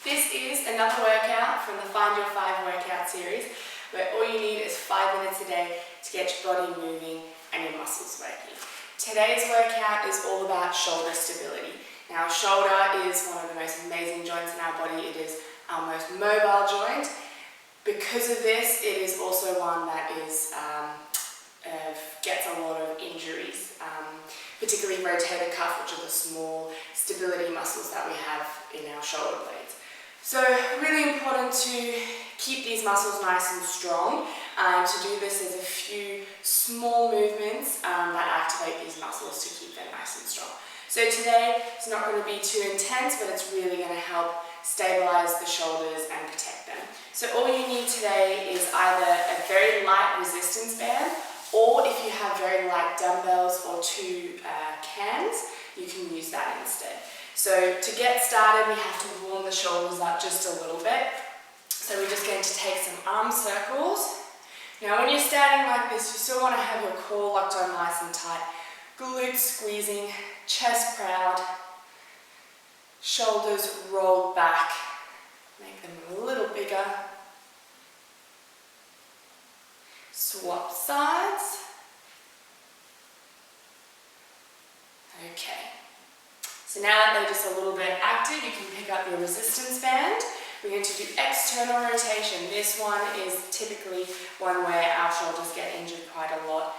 This is another workout from the Find Your 5 workout series, where all you need is 5 minutes a day to get your body moving and your muscles working. Today's workout is all about shoulder stability. Now, shoulder is one of the most amazing joints in our body. It is our most mobile joint. Because of this, it is also one that is gets a lot of injuries, particularly rotator cuff, which are the small stability muscles that we have in our shoulder blades. So really important to keep these muscles nice and strong. To do this, there's a few small movements that activate these muscles to keep them nice and strong. So today, it's not going to be too intense, but it's really going to help stabilize the shoulders and protect them. So all you need today is either a very light resistance band, or if you have very light dumbbells or 2 cans, you can use that instead. So to get started, we have to warm the shoulders up just a little bit. So we're just going to take some arm circles. Now when you're standing like this, you still want to have your core locked on nice and tight. Glutes squeezing, chest proud, shoulders rolled back. Make them a little bigger. Swap sides. Okay. So now that they're just a little bit active, you can pick up your resistance band. We're going to do external rotation. This one is typically one where our shoulders get injured quite a lot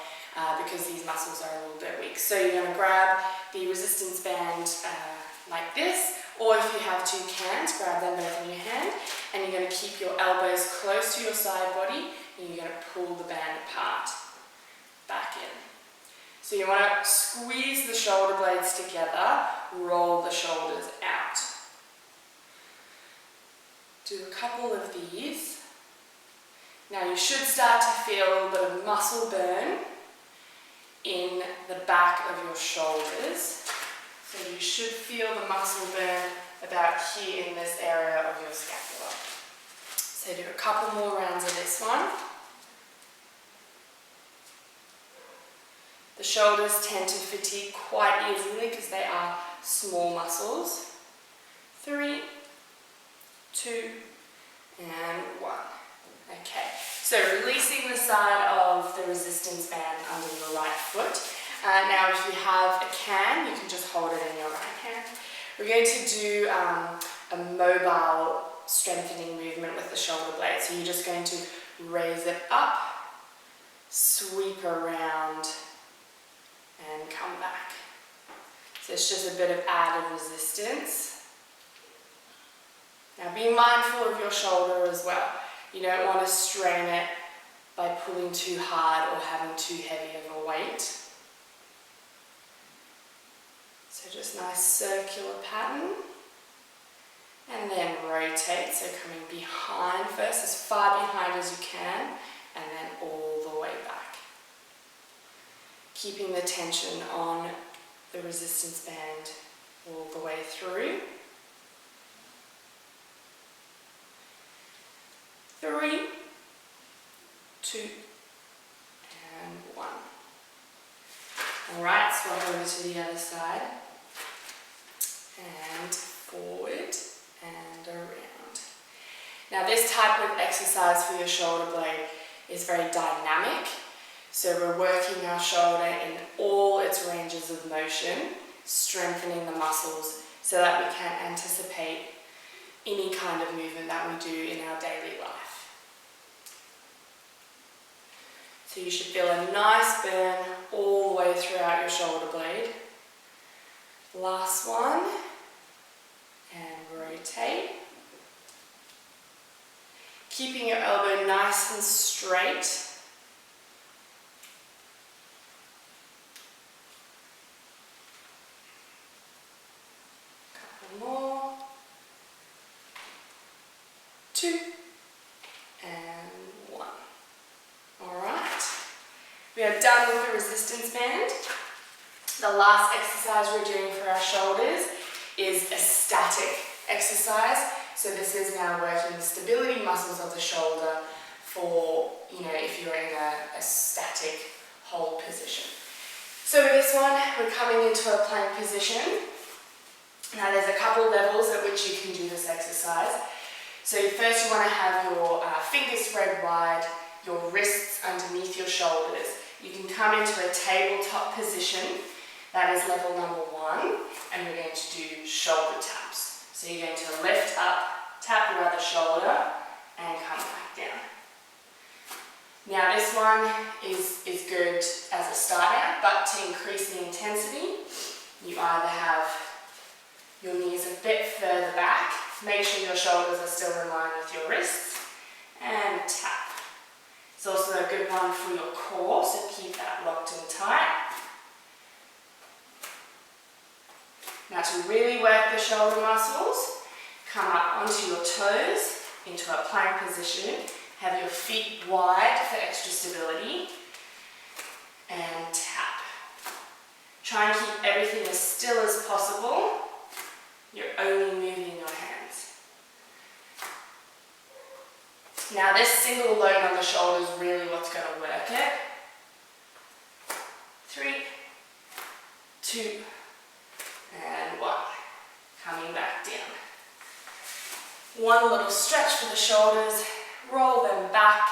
because these muscles are a little bit weak. So you're going to grab the resistance band like this, or if you have 2 cans, grab them both in your hand, and you're going to keep your elbows close to your side body, and you're going to pull the band apart, back in. So you want to squeeze the shoulder blades together, roll the shoulders out. Do a couple of these. Now you should start to feel a little bit of muscle burn in the back of your shoulders. So you should feel the muscle burn about here in this area of your scapula. So do a couple more rounds of this one. The shoulders tend to fatigue quite easily because they are small muscles. 3, 2, and 1. Okay, so releasing the side of the resistance band under your right foot. Now if you have a can, you can just hold it in your right hand. We're going to do a mobile strengthening movement with the shoulder blade. So you're just going to raise it up, sweep around, and come back. So it's just a bit of added resistance. Now be mindful of your shoulder as well. You don't want to strain it by pulling too hard or having too heavy of a weight. So just nice circular pattern. And then rotate, so coming behind first, as far behind as you can, and then all the way back. Keeping the tension on the resistance band all the way through. 3, 2, and 1. Alright, swap over to the other side. And forward and around. Now this type of exercise for your shoulder blade is very dynamic. So we're working our shoulder in all its ranges of motion, strengthening the muscles so that we can anticipate any kind of movement that we do in our daily life. So you should feel a nice burn all the way throughout your shoulder blade. Last one, and rotate. Keeping your elbow nice and straight. More, 2, and 1. Alright, we are done with the resistance band. The last exercise we're doing for our shoulders is a static exercise. So this is now working the stability muscles of the shoulder for, if you're in a static hold position. So with this one, we're coming into a plank position. Now there's a couple levels at which you can do this exercise. So first you want to have your fingers spread wide, your wrists underneath your shoulders. You can come into a tabletop position. That is level number 1, and we're going to do shoulder taps. So you're going to lift up, tap your other shoulder, and come back down. Now this one is good as a start out, but to increase the intensity, you either have your knees a bit further back, make sure your shoulders are still in line with your wrists, and tap. It's also a good one for your core, so keep that locked and tight. Now to really work the shoulder muscles, come up onto your toes into a plank position. Have your feet wide for extra stability, and tap. Try and keep everything as still as possible. You're only moving your hands. Now this single load on the shoulder is really what's going to work it. 3, 2, and 1. Coming back down. One little stretch for the shoulders. Roll them back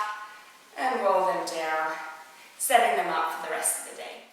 and roll them down, setting them up for the rest of the day.